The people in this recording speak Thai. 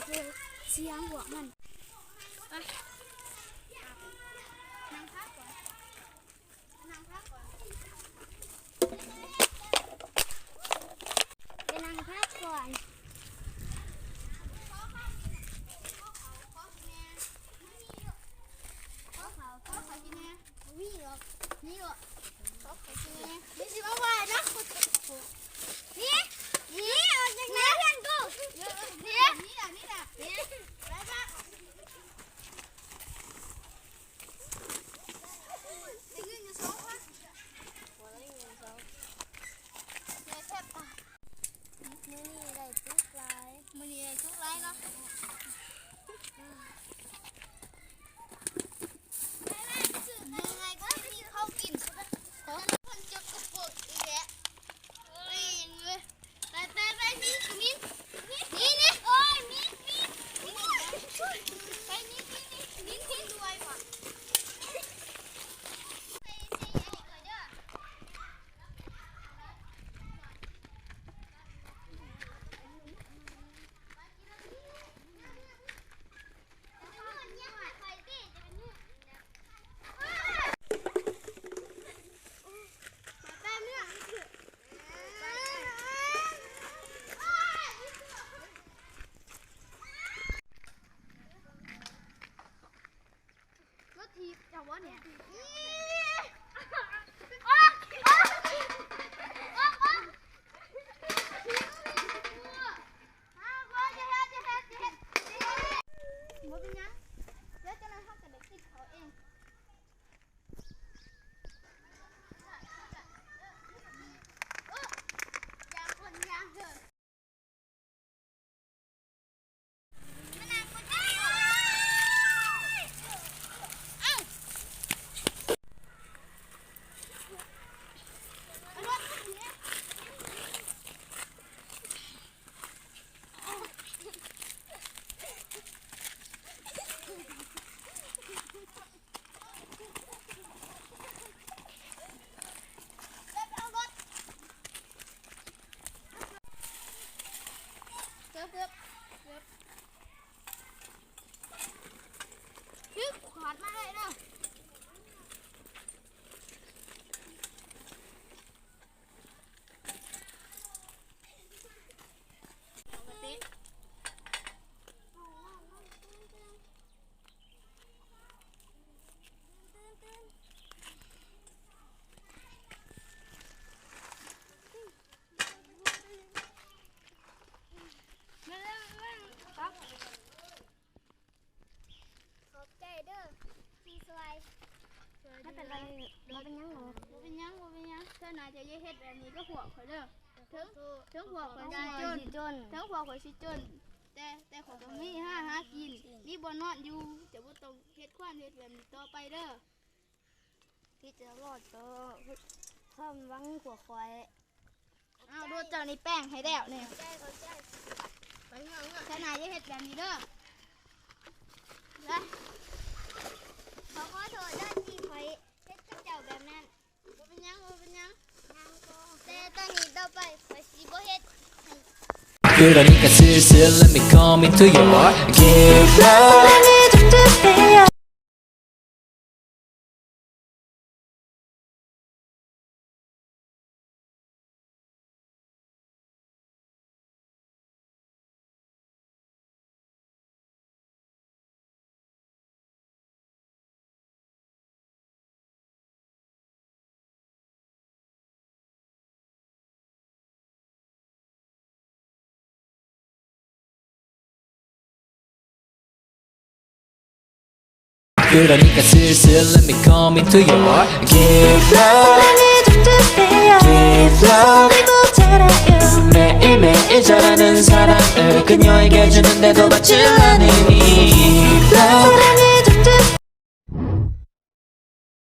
คือเสียงหัวมันนั่งพักก่อนนั่งพักก่อนไปนั่งพักก่อนนี่หรอกนี่หรอกนี่สิมาว่านะนี่นี่ออกจากน้ำเพื่อนกูนี่นี่ด่ะนี่ด่ะนี่ไปปะได้เงินอยู่2,000หัวได้เงิน2เดี๋ยวแทบมื้อนี้ได้ทุกไลน์มื้อนี้ได้ทุกไลน์เนาะจะว่าเนี่ยขวาดมาให้เนาะไม่เป็นไรเราเป็นยังหรอเป็นยังเธอน่าจะเฮ็ดแบบนี้ก็หัวข่อยเด้อถึงหัวข่อยสิจนถึงหัวข่อยสิจนแต่ข่อยก็มีหากินมีบ่นอนอยู่จะบ่ต้องเฮ็ดความเฮ็ดแบบนี้ต่อไปเด้อพี่จะรอดก็ความหวังหัวข่อยเอาดูเจ้านี่แป้งให้แล้วเนี่ยไปเถอะเธอน่าจะเฮ็ดแบบนี้เด้อขอโทษด้านที่คอยเฮ็ดกับเจ้าแบบนั้นบ่เป็นยังแต่ตอนนี้ต่อไปคอยสิบ่เฮ็ด그러니까 슬슬 let me come into your heart Give love 그러니까 슬슬 let me come into your heart Give love Give love 매일매일 잘하는 사랑을 그녀에게 주는데도 받질 않으니 Love